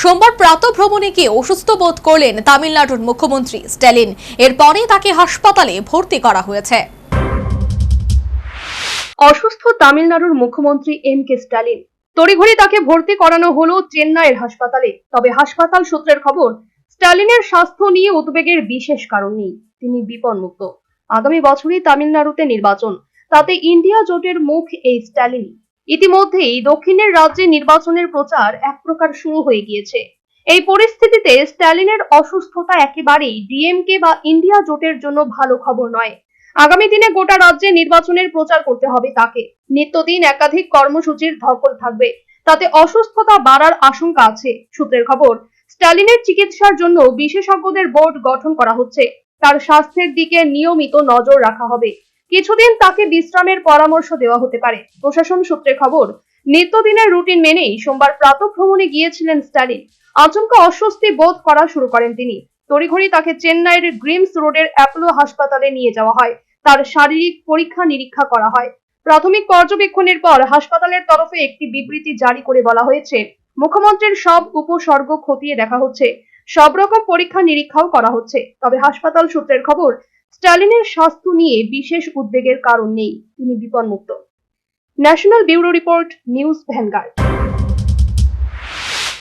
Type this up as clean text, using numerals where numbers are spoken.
সোমবার প্রাতঃভ্রমণে গিয়ে অসুস্থ বোধ করলেন তামিলনাড়ুর মুখ্যমন্ত্রী স্ট্যালিন। এরপরে তাকে হাসপাতালে ভর্তি করা হয়েছে। অসুস্থ তামিলনাড়ুর মুখ্যমন্ত্রী এম.কে. স্ট্যালিন, তড়িঘড়ি তাকে ভর্তি করানো হলো চেন্নাইয়ের হাসপাতালে। তবে হাসপাতাল সূত্রের খবর, স্ট্যালিনের স্বাস্থ্য নিয়ে উদ্বেগের বিশেষ কারণ নেই, তিনি বিপন্মুক্ত। আগামী বছরই তামিলনাড়ুতে নির্বাচন, তাতে ইন্ডিয়া জোটের মুখ এই স্ট্যালিনই। ইতিমধ্যেই দক্ষিণের রাজ্যে নির্বাচনের প্রচার এক প্রকার শুরু হয়ে গিয়েছে। এই পরিস্থিতিতে স্ট্যালিনের অসুস্থতা একেবারেই ডিএমকে বা ইন্ডিয়া জোটের জন্য ভালো খবর নয়। আগামী দিনে গোটা রাজ্যে নির্বাচনের প্রচার করতে হবে তাকে। নিত্যদিন একাধিক কর্মসূচির ধকল থাকবে, তাতে অসুস্থতা বাড়ার আশঙ্কা আছে। সূত্রের খবর, স্ট্যালিনের চিকিৎসার জন্য বিশেষজ্ঞদের বোর্ড গঠন করা হচ্ছে। তার স্বাস্থ্যের দিকে নিয়মিত নজর রাখা হবে। কিছুদিন তাকে বিশ্রামের পরামর্শ দেওয়া হতে পারে। প্রশাসন সূত্রে খবর, নিত্যদিনের রুটিন মেনেই সোমবার প্রাতঃভ্রমণে গিয়েছিলেন স্ট্যালিন। আচমকা অস্বস্তি বোধ করা শুরু করেন তিনি। তড়িঘড়ি তাকে চেন্নাইয়ের গ্রিমস রোডের অ্যাপোলো হাসপাতালে নিয়ে যাওয়া হয়। তার শারীরিক পরীক্ষা নিরীক্ষা করা হয়। প্রাথমিক পর্যবেক্ষণের পর হাসপাতালের তরফে একটি বিবৃতি জারি করে বলা হয়েছে, মুখ্যমন্ত্রীর সব উপসর্গ খতিয়ে দেখা হচ্ছে, সব রকম পরীক্ষা নিরীক্ষাও করা হচ্ছে। তবে হাসপাতাল সূত্রের খবর, স্ট্যালিনের স্বাস্থ্য নিয়ে বিশেষ উদ্বেগের কারণ নেই, তিনি বিপন্মুক্ত। National bureau report, news vanguard.